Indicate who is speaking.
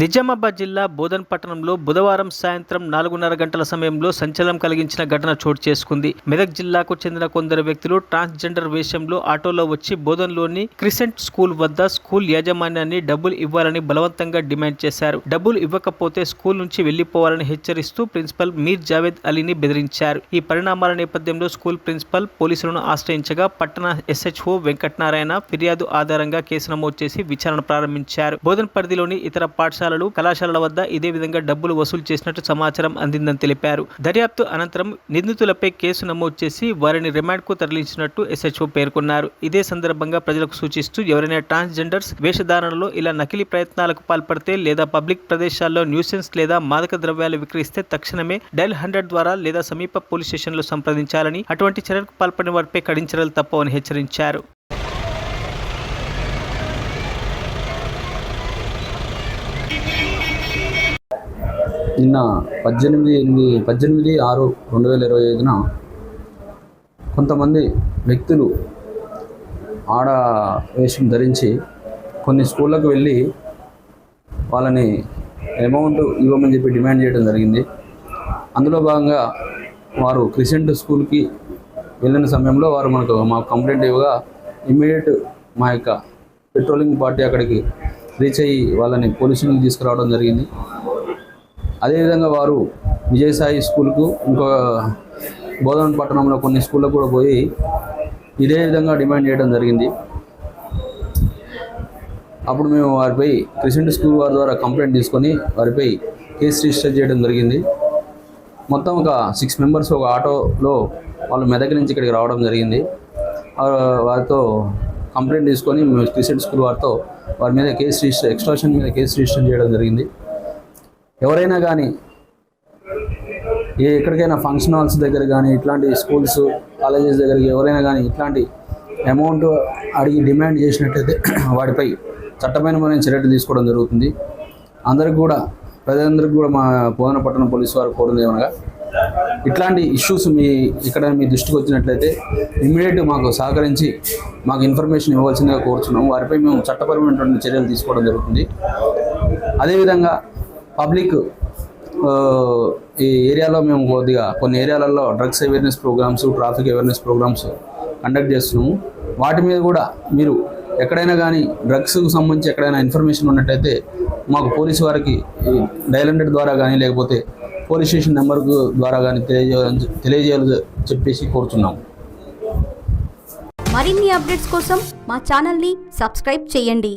Speaker 1: నిజామాబాద్ జిల్లా బోధన్ పట్టణంలో బుధవారం సాయంత్రం 4:30 గంటల సమయంలో సంచలనం కలిగించిన ఘటన చోటు చేసుకుంది. మెదక్ జిల్లాకు చెందిన కొందరు వ్యక్తులు ట్రాన్స్జెండర్ వేషంలో ఆటోలో వచ్చి బోధన్లోని క్రిసెంట్ స్కూల్ వద్ద స్కూల్ యాజమాన్యాన్ని డబ్బులు ఇవ్వాలని బలవంతంగా డిమాండ్ చేశారు. డబ్బులు ఇవ్వకపోతే స్కూల్ నుంచి వెళ్లిపోవాలని హెచ్చరిస్తూ ప్రిన్సిపల్ మీర్ జావేద్ అలీని బెదిరించారు. ఈ పరిణామాల నేపథ్యంలో స్కూల్ ప్రిన్సిపల్ పోలీసులను ఆశ్రయించగా పట్టణ SHO వెంకటనారాయణ ఫిర్యాదు ఆధారంగా కేసు నమోదు చేసి విచారణ ప్రారంభించారు. బోధన్ పరిధిలోని ఇతర పాఠశాలలు కళాశాలల వద్ద ఇదే విధంగా డబ్బులు వసూలు చేసినట్టు సమాచారం అందిందని తెలిపారు. దర్యాప్తు అనంతరం నిందితులపై కేసు నమోదు చేసి వారిని రిమాండ్కు తరలించినట్టు SHO పేర్కొన్నారు. ఇదే సందర్భంగా ప్రజలకు సూచిస్తూ ఎవరైనా ట్రాన్స్జెండర్స్ వేషధారణలో ఇలా నకిలీ ప్రయత్నాలకు పాల్పడితే లేదా పబ్లిక్ ప్రదేశాల్లో న్యూసెన్స్ లేదా మాదక ద్రవ్యాలు విక్రయిస్తే తక్షణమే డయల్ 100 ద్వారా లేదా సమీప పోలీస్ స్టేషన్లో సంప్రదించాలని, అటువంటి చర్యలకు పాల్పడిన వారిపై కఠిన చర్యలు తప్పవని హెచ్చరించారు.
Speaker 2: నిన్న 18/6/2025 కొంతమంది వ్యక్తులు ఆడ వేషం ధరించి కొన్ని స్కూళ్ళకు వెళ్ళి వాళ్ళని అమౌంట్ ఇవ్వమని చెప్పి డిమాండ్ చేయడం జరిగింది. అందులో భాగంగా వారు క్రిసెంట్ స్కూల్కి వెళ్ళిన సమయంలో వారు మాకు కంప్లైంట్ ఇవ్వగా ఇమ్మీడియట్ మా యొక్క పెట్రోలింగ్ పార్టీ అక్కడికి రీచ్ అయ్యి వాళ్ళని పోలీసులకు తీసుకురావడం జరిగింది. అదేవిధంగా వారు విజయసాయి స్కూల్కు ఇంకో బోధన్ పట్టణంలో కొన్ని స్కూళ్ళకు కూడా పోయి ఇదే విధంగా డిమాండ్ చేయడం జరిగింది. అప్పుడు మేము వారిపై క్రిసెంట్ స్కూల్ వారి ద్వారా కంప్లైంట్ తీసుకొని వారిపై కేసు రిజిస్టర్ చేయడం జరిగింది. మొత్తం ఒక 6 మెంబర్స్ ఒక ఆటోలో వాళ్ళు మెదక్ నుంచి ఇక్కడికి రావడం జరిగింది. వారితో కంప్లైంట్ తీసుకొని మేము క్రిసెంట్ స్కూల్ వారితో వారి మీద ఎక్స్ట్రాక్షన్ మీద కేసు రిజిస్టర్ చేయడం జరిగింది. ఎవరైనా కానీ ఎక్కడికైనా ఫంక్షన్ హాల్స్ దగ్గర కానీ ఇట్లాంటి స్కూల్స్ కాలేజెస్ దగ్గరికి ఎవరైనా కానీ ఇట్లాంటి అమౌంట్ అడిగి డిమాండ్ చేసినట్లయితే వాటిపై చట్టపరమైన చర్యలు తీసుకోవడం జరుగుతుంది. ప్రజలందరికీ కూడా మా బోధన పట్టణ పోలీసు వారు కోరింది ఏమనగా ఇట్లాంటి ఇష్యూస్ ఇక్కడ మీ దృష్టికి వచ్చినట్లయితే ఇమ్మీడియట్ మాకు సహకరించి మాకు ఇన్ఫర్మేషన్ ఇవ్వాల్సిందిగా కోరుచున్నాము. వారిపై మేము చట్టపరమైనటువంటి చర్యలు తీసుకోవడం జరుగుతుంది. అదేవిధంగా పబ్లిక్ ఈ ఏరియాలో మేము కొన్ని ఏరియాలలో drugs awareness programmes, traffic awareness programmes conduct చేస్తున్నాము. వాటి మీద కూడా మీరు ఎక్కడైనా కానీ డ్రగ్స్కు సంబంధించి ఎక్కడైనా ఇన్ఫర్మేషన్ ఉన్నట్టయితే మాకు పోలీసు వారికి డయల్ 100 ద్వారా కానీ లేకపోతే పోలీస్ స్టేషన్ నెంబర్ ద్వారా కానీ తెలియజేయాలని చెప్పేసి కోరుతున్నాము.
Speaker 3: మరిన్ని అప్డేట్స్ కోసం మా ఛానల్ని సబ్స్క్రైబ్ చేయండి.